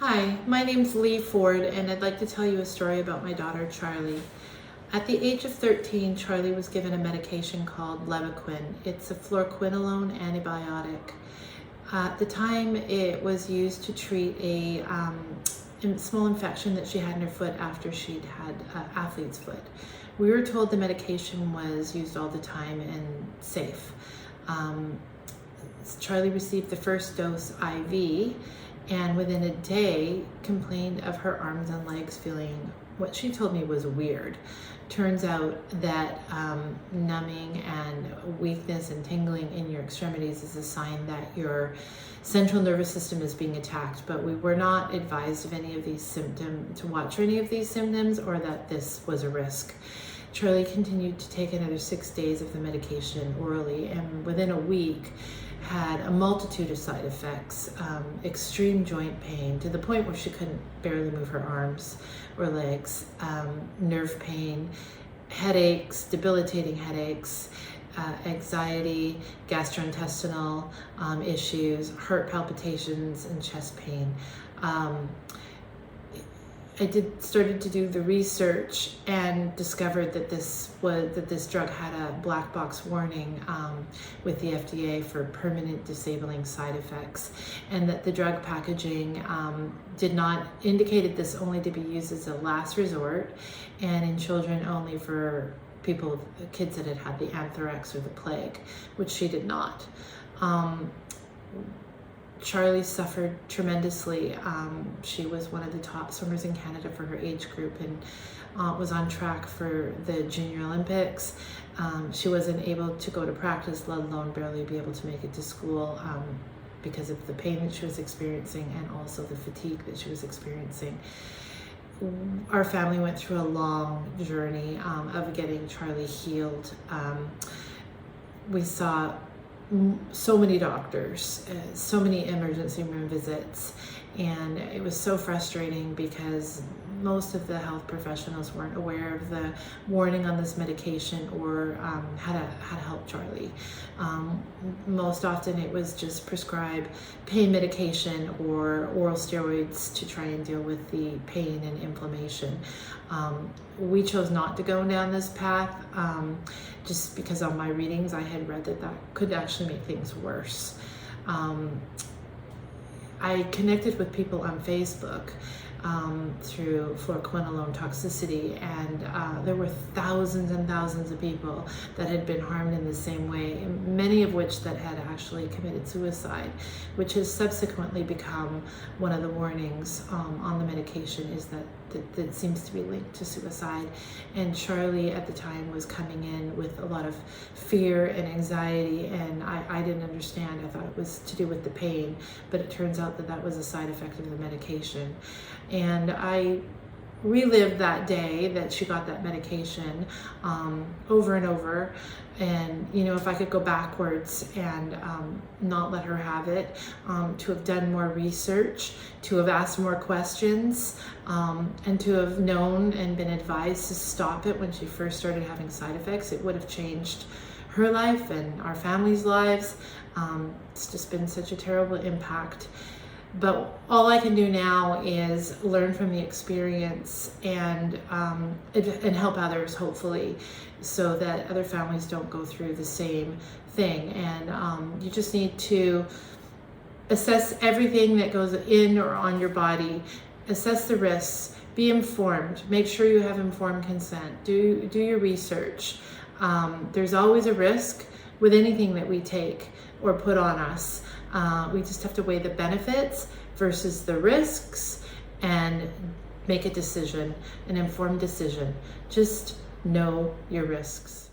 Hi, my name's Lee Ford, and I'd like to tell you a story about my daughter, Charlie. At the age of 13, Charlie was given a medication called Levaquin. It's a fluoroquinolone antibiotic. At the time, it was used to treat a small infection that she had in her foot after she'd had athlete's foot. We were told the medication was used all the time and safe. Charlie received the first dose IV, and within a day complained of her arms and legs feeling what she told me was weird. Turns out that numbing and weakness and tingling in your extremities is a sign that your central nervous system is being attacked, but we were not advised of any of these symptoms, to watch for any of these symptoms, or that this was a risk. Charlie continued to take another 6 days of the medication orally, and within a week had a multitude of side effects, extreme joint pain to the point where she couldn't barely move her arms or legs, nerve pain, headaches, debilitating headaches, anxiety, gastrointestinal issues, heart palpitations, and chest pain. I started to do the research and discovered that this drug had a black box warning with the FDA for permanent disabling side effects, and that the drug packaging indicated this only to be used as a last resort and in children only for kids that had had the anthrax or the plague, which she did not. Charlie suffered tremendously. She was one of the top swimmers in Canada for her age group and was on track for the Junior Olympics. She wasn't able to go to practice, let alone barely be able to make it to school because of the pain that she was experiencing and also the fatigue that she was experiencing. Our family went through a long journey of getting Charlie healed. We saw so many doctors, so many emergency room visits, and it was so frustrating because most of the health professionals weren't aware of the warning on this medication or how to help Charlie. Most often it was just prescribe pain medication or oral steroids to try and deal with the pain and inflammation. We chose not to go down this path just because on my readings I had read that could actually make things worse. I connected with people on Facebook through fluoroquinolone toxicity, and there were thousands and thousands of people that had been harmed in the same way, many of which that had actually committed suicide, which has subsequently become one of the warnings on the medication, is that seems to be linked to suicide. And Charlie at the time was coming in with a lot of fear and anxiety, and I didn't understand. I thought it was to do with the pain, but it turns out that was a side effect of the medication. And I relived that day that she got that medication over and over. And if I could go backwards and not let her have it, to have done more research, to have asked more questions, and to have known and been advised to stop it when she first started having side effects, it would have changed her life and our family's lives. It's just been such a terrible impact. But all I can do now is learn from the experience and help others, hopefully, so that other families don't go through the same thing. And you just need to assess everything that goes in or on your body, assess the risks, be informed, make sure you have informed consent, do your research. There's always a risk with anything that we take or put on us. We just have to weigh the benefits versus the risks and make a decision, an informed decision. Just know your risks.